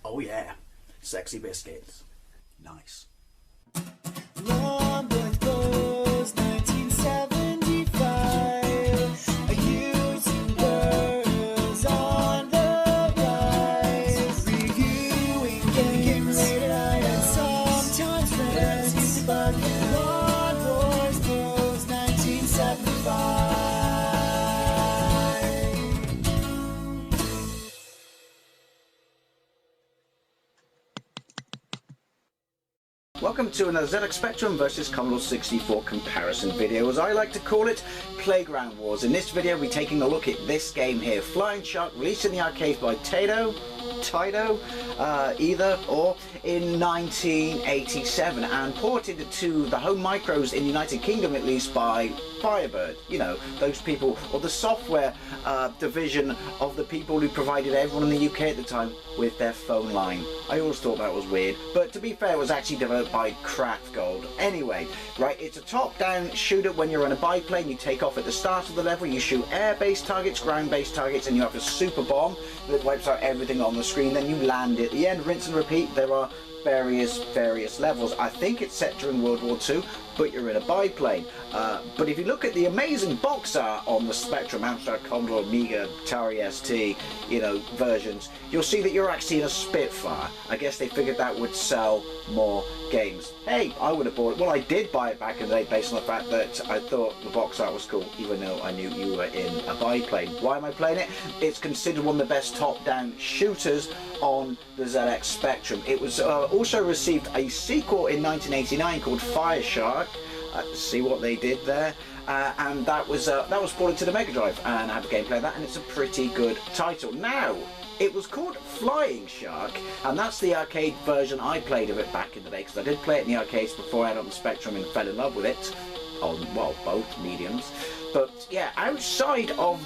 Oh yeah, sexy biscuits. Nice. Long boys blues, 1975. YouTubers on the rise, reviewing games late at night and sometimes friends. But Long boys blues, 1975. Welcome to another ZX Spectrum versus Commodore 64 comparison video, as I like to call it, Playground Wars. In this video we're taking a look at this game here, Flying Shark, released in the arcade by Taito, either or, in 1987 and ported to the home micros in the United Kingdom, at least, by Firebird. You know, those people, or the software division of the people who provided everyone in the UK at the time with their phone line. I always thought that was weird, but to be fair, it was actually developed by Kraft Gold. Anyway, right, it's a top-down shooter. When you're on a biplane, you take off at the start of the level, you shoot air-based targets, ground-based targets, and you have a super bomb that wipes out everything on the screen. Then you land at the end, rinse and repeat. There are various levels. I think it's set during World War II, but you're in a biplane. But if you look at the amazing box art on the Spectrum, Amstrad, Commodore, Amiga, Atari ST, you know, versions, you'll see that you're actually in a Spitfire. I guess they figured that would sell more games. Hey, I would have bought it. Well, I did buy it back in the day based on the fact that I thought the box art was cool, even though I knew you were in a biplane. Why am I playing it? It's considered one of the best top-down shooters on the ZX Spectrum. It was also received a sequel in 1989 called Fire Shark. See what they did there, and that was ported to the Mega Drive, and I have a gameplay of that, and it's a pretty good title. Now, it was called Flying Shark, and that's the arcade version I played of it back in the day, because I did play it in the arcades before I had it on the Spectrum and fell in love with it on, well, both mediums. But yeah, outside of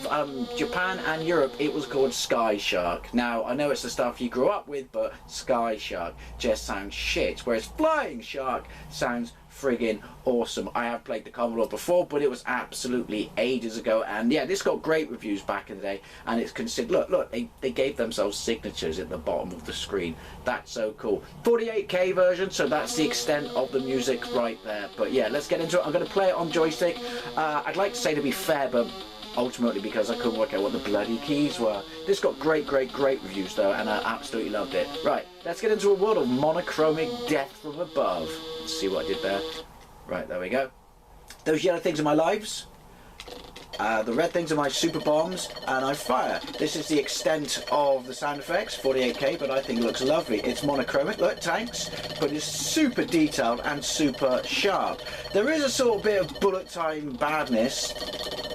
Japan and Europe, it was called Sky Shark. Now, I know it's the stuff you grew up with, but Sky Shark just sounds shit, whereas Flying Shark sounds friggin' awesome. I have played the Commodore before, but it was absolutely ages ago, and yeah, this got great reviews back in the day, and it's considered, look, they gave themselves signatures at the bottom of the screen. That's so cool. 48K version, so that's the extent of the music right there. But yeah, let's get into it. I'm going to play it on joystick. I'd like to say, to be fair, but ultimately because I couldn't work out what the bloody keys were. This got great reviews though, and I absolutely loved it. Right, let's get into a world of monochromic death from above. Let's see what I did there. Right, there we go. Those yellow things are my lives. The red things are my super bombs, and I fire. This is the extent of the sound effects, 48K, but I think it looks lovely. It's monochromic, look, tanks, but it's super detailed and super sharp. There is a sort of bit of bullet time badness.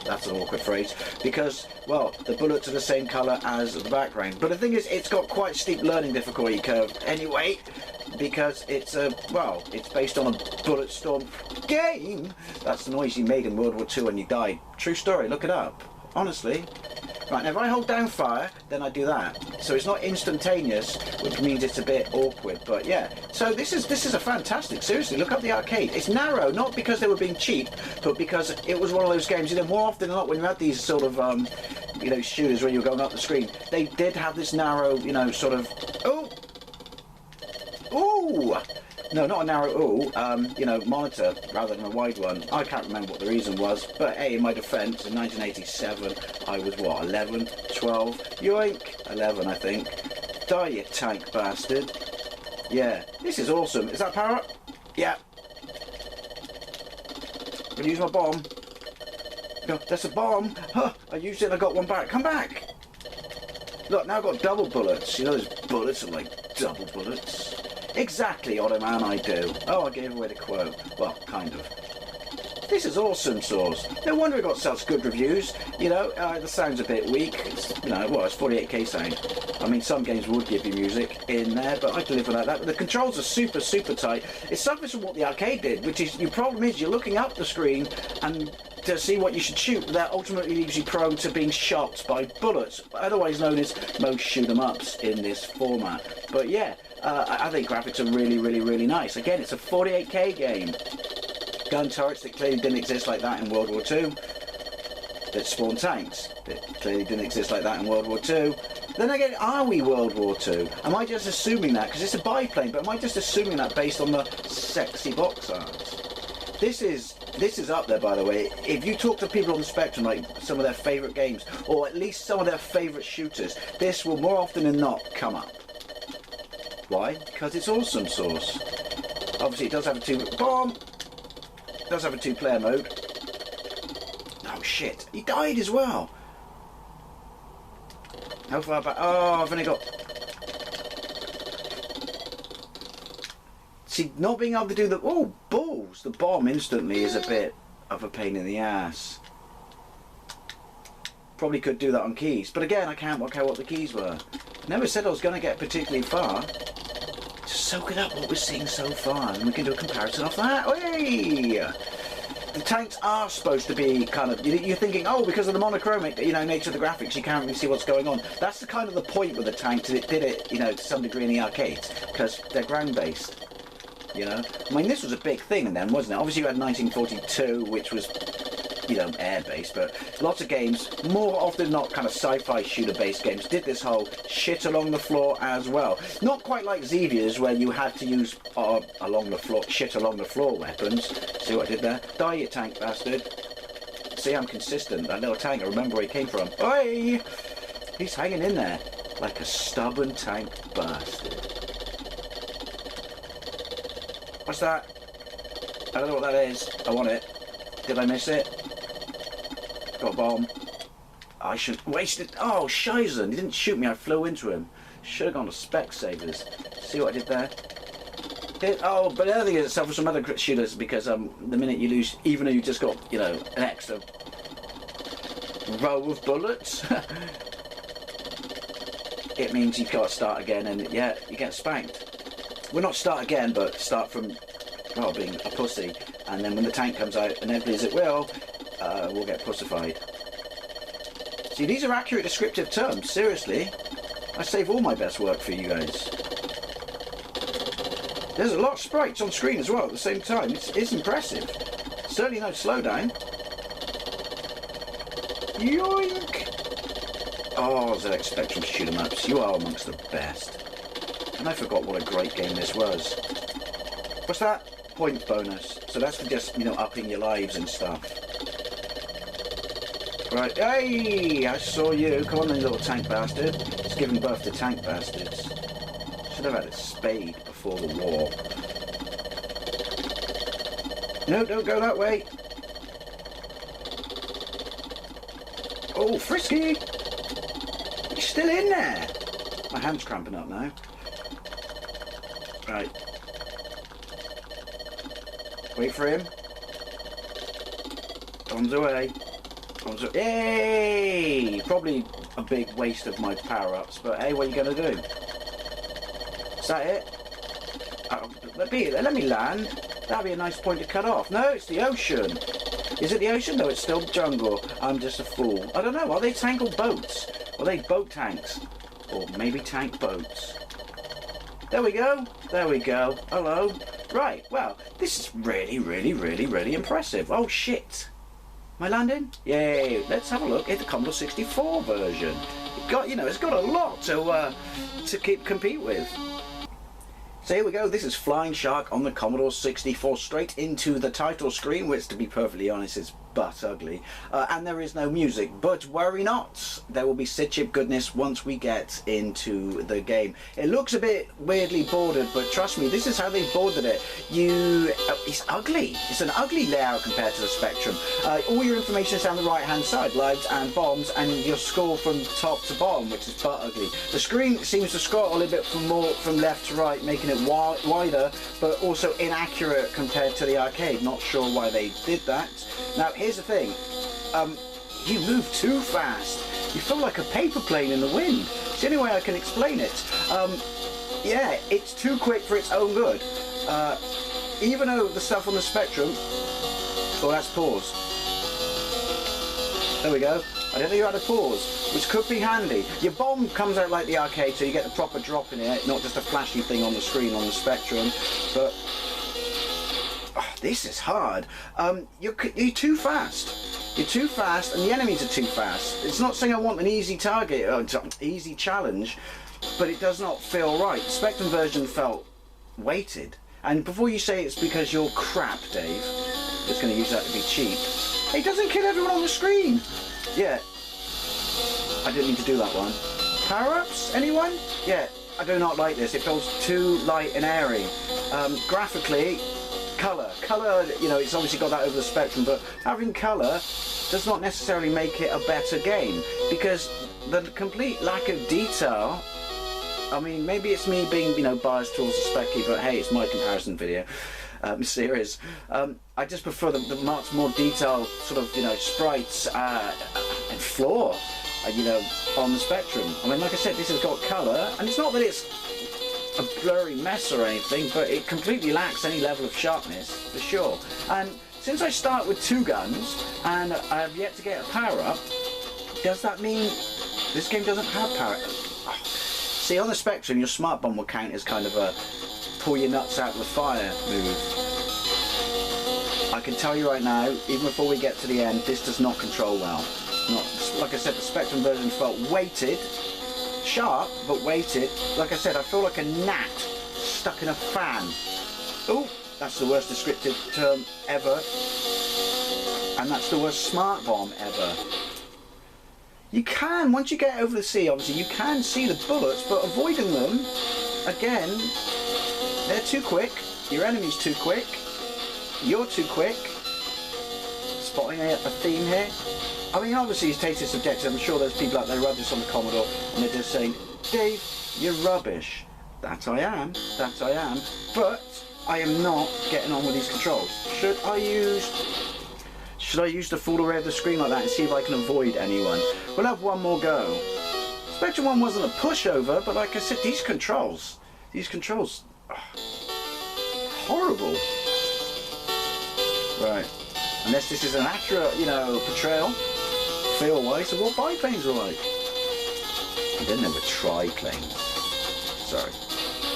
That's an awkward phrase, because, well, the bullets are the same colour as the background. But the thing is, it's got quite steep learning difficulty curve anyway, because it's it's based on a bullet storm game. That's the noise you made in World War II when you died. True story, look it up. Honestly. Right, now if I hold down fire, then I do that. So it's not instantaneous, which means it's a bit awkward, but yeah. So this is a fantastic, seriously, look up the arcade. It's narrow, not because they were being cheap, but because it was one of those games, you know, more often than not when you had these sort of, you know, shooters where you were going up the screen, they did have this narrow, you know, sort of, ooh! No, not a narrow you know, monitor rather than a wide one. I can't remember what the reason was, but hey, in my defence, in 1987, I was what, 11, 12, yoink, 11 I think. Die, you tank bastard. Yeah, this is awesome. Is that power up? Yeah. I'm gonna use my bomb. No, that's a bomb. Huh, I used it and I got one back. Come back. Look, now I've got double bullets. You know those bullets are like double bullets. Exactly, Ottoman, I do. Oh, I gave away the quote. Well, kind of. This is awesome, Source. No wonder it got such good reviews. You know, the sound's a bit weak. It's, you know, well, it's 48K sound. I mean, some games would give you music in there, but I deliver like that. But the controls are super tight. It suffers from what the arcade did, which is, your problem is you're looking up the screen and to see what you should shoot. That ultimately leaves you prone to being shot by bullets, otherwise known as most shoot-em-ups in this format. But yeah, I think graphics are really nice. Again, it's a 48K game. Gun turrets that clearly didn't exist like that in World War II. That spawn tanks that clearly didn't exist like that in World War II. Then again, are we World War II? Am I just assuming that? Because it's a biplane, but am I just assuming that based on the sexy box art? This is up there, by the way. If you talk to people on the Spectrum, like some of their favourite games, or at least some of their favourite shooters, this will more often than not come up. Why? Because it's awesome sauce. Obviously, it does have a it does have a two-player mode. Oh shit! He died as well. How far back? Oh, I've only got. See, not being able to do the balls. The bomb instantly is a bit of a pain in the ass. Probably could do that on keys, but again, I can't work out what the keys were. Never said I was going to get particularly far. Just soak it up what we're seeing so far, and we can do a comparison of that. Hey! The tanks are supposed to be kind of, you're thinking, oh, because of the monochromic, nature of the graphics, you can't really see what's going on. That's the kind of the point with the tanks, it did it, to some degree in the arcades, because they're ground-based, I mean, this was a big thing then, wasn't it? Obviously you had 1942, which was, air-based, but lots of games, more often than not kind of sci-fi shooter-based games, did this whole shit along the floor as well. Not quite like Xevious, where you had to use shit along the floor weapons. See what I did there? Die, you tank bastard. See, I'm consistent. That little tank, I remember where he came from. Oi! He's hanging in there like a stubborn tank bastard. What's that? I don't know what that is. I want it. Did I miss it? Got a bomb. I should waste it. Oh, Shizen. He didn't shoot me. I flew into him. Should have gone to Specsavers. See what I did there? But the other thing is itself for some other shooters, because the minute you lose, even though you just got, an extra row of bullets, it means you've got to start again, and yeah, you get spanked. Well, not start again, but start from, being a pussy, and then when the tank comes out, and everybody's at will, we'll get pussified. See, these are accurate descriptive terms, seriously. I save all my best work for you guys. There's a lot of sprites on screen as well at the same time. It's impressive. Certainly no slowdown. Yoink! Oh, ZX Spectrum shoot 'em ups. You are amongst the best. And I forgot what a great game this was. What's that? Point bonus. So that's for just, upping your lives and stuff. Right. Hey! I saw you. Come on then, little tank bastard. It's giving birth to tank bastards. Should have had a spade before the war. No, don't go that way. Oh, frisky! He's still in there. My hand's cramping up now. Right. Wait for him. Bombs away. Yay! Probably a big waste of my power-ups, but hey, what are you going to do? Is that it? Let me land. That'd be a nice point to cut off. No, it's the ocean. Is it the ocean? No, it's still jungle. I'm just a fool. I don't know. Are they tank or boats? Are they boat tanks? Or maybe tank boats? There we go. There we go. Hello. Right. Well, this is really, really, really, really impressive. Oh, shit. Am I landing? Yay. Let's have a look at the Commodore 64 version. It's got a lot to compete with. So here we go, this is Flying Shark on the Commodore 64, straight into the title screen, which to be perfectly honest is butt ugly, and there is no music, but worry not, there will be SID-chip goodness once we get into the game. It looks a bit weirdly bordered, but trust me, this is how they bordered it. It's ugly, it's an ugly layout compared to the Spectrum. All your information is down the right hand side, lives and bombs, and your score from top to bottom, which is butt ugly. The screen seems to scroll a little bit from left to right, making it wider, but also inaccurate compared to the arcade. Not sure why they did that. Now here's the thing, you move too fast. You feel like a paper plane in the wind. It's the only way I can explain it. Yeah, it's too quick for its own good. Even though the stuff on the Spectrum, that's pause. There we go. I didn't know you had a pause, which could be handy. Your bomb comes out like the arcade, so you get the proper drop in it, not just a flashy thing on the screen on the Spectrum. But this is hard. You're too fast. You're too fast, and the enemies are too fast. It's not saying I want an easy target, or easy challenge, but it does not feel right. The Spectrum version felt weighted. And before you say it's because you're crap, Dave, just going to use that to be cheap. It doesn't kill everyone on the screen. Yeah, I didn't mean to do that one. Power-ups, anyone? Yeah, I do not like this. It feels too light and airy. Graphically, colour, you know, it's obviously got that over the Spectrum, but having colour does not necessarily make it a better game, because the complete lack of detail, I mean, maybe it's me being, you know, biased towards the Specky, but hey, it's my comparison video, series. I just prefer the much more detailed sort of, you know, sprites and floor, you know, on the Spectrum. I mean, like I said, this has got colour, and it's not that it's a blurry mess or anything, but it completely lacks any level of sharpness, for sure. And since I start with 2 guns, and I have yet to get a power-up, does that mean this game doesn't have power? Oh. See, on the Spectrum, your smart bomb will count as kind of a pull your nuts out of the fire move. I can tell you right now, even before we get to the end, this does not control well. Not, like I said, the Spectrum version felt weighted, sharp, but weighted. Like I said, I feel like a gnat stuck in a fan. Oh, that's the worst descriptive term ever. And that's the worst smart bomb ever. You can, once you get over the sea, obviously, you can see the bullets, but avoiding them, again, they're too quick. Your enemy's too quick. You're too quick. Spotting a theme here. I mean, obviously it's tasted subjective. I'm sure there's people out there who rub this on the Commodore and they're just saying, Dave, you're rubbish. That I am. But I am not getting on with these controls. Should I use the full array of the screen like that and see if I can avoid anyone? We'll have one more go. Spectrum 1 wasn't a pushover, but like I said, these controls, horrible. Right. Unless this is an accurate, you know, portrayal, feel-wise, of what biplanes are like. I didn't ever triplanes. Sorry.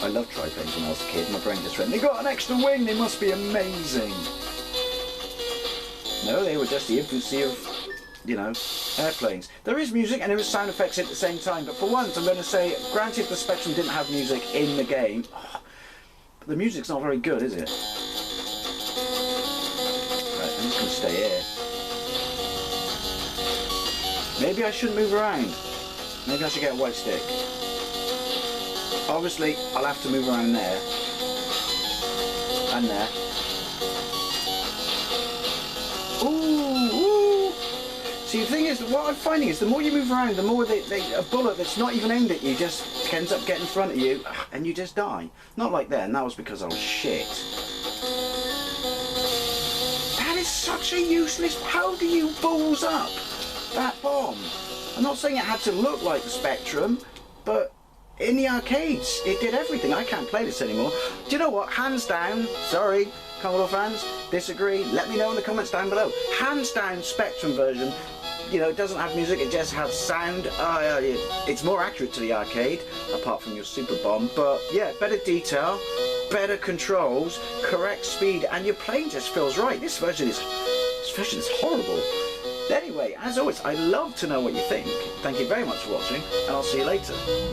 I loved triplanes when I was a kid. My brain just went, they got an extra wing, they must be amazing. No, they were just the infancy of, you know, airplanes. There is music and there is sound effects at the same time, but for once I'm going to say, granted the Spectrum didn't have music in the game, but the music's not very good, is it? Right, I'm just going to stay here. Maybe I shouldn't move around. Maybe I should get a white stick. Obviously, I'll have to move around there. And there. Ooh! See, the thing is, what I'm finding is the more you move around, the more a bullet that's not even aimed at you just ends up getting in front of you, and you just die. Not like that, and that was because I was shit. That is such a useless... How do you balls up that bomb? I'm not saying it had to look like the Spectrum, but in the arcades, it did everything. I can't play this anymore. Do you know what? Hands down, sorry, Commodore fans, disagree, let me know in the comments down below. Hands down, Spectrum version, you know, it doesn't have music, it just has sound. It's more accurate to the arcade, apart from your super bomb, but yeah, better detail, better controls, correct speed, and your plane just feels right. This version is horrible. Anyway, as always, I'd love to know what you think. Thank you very much for watching, and I'll see you later.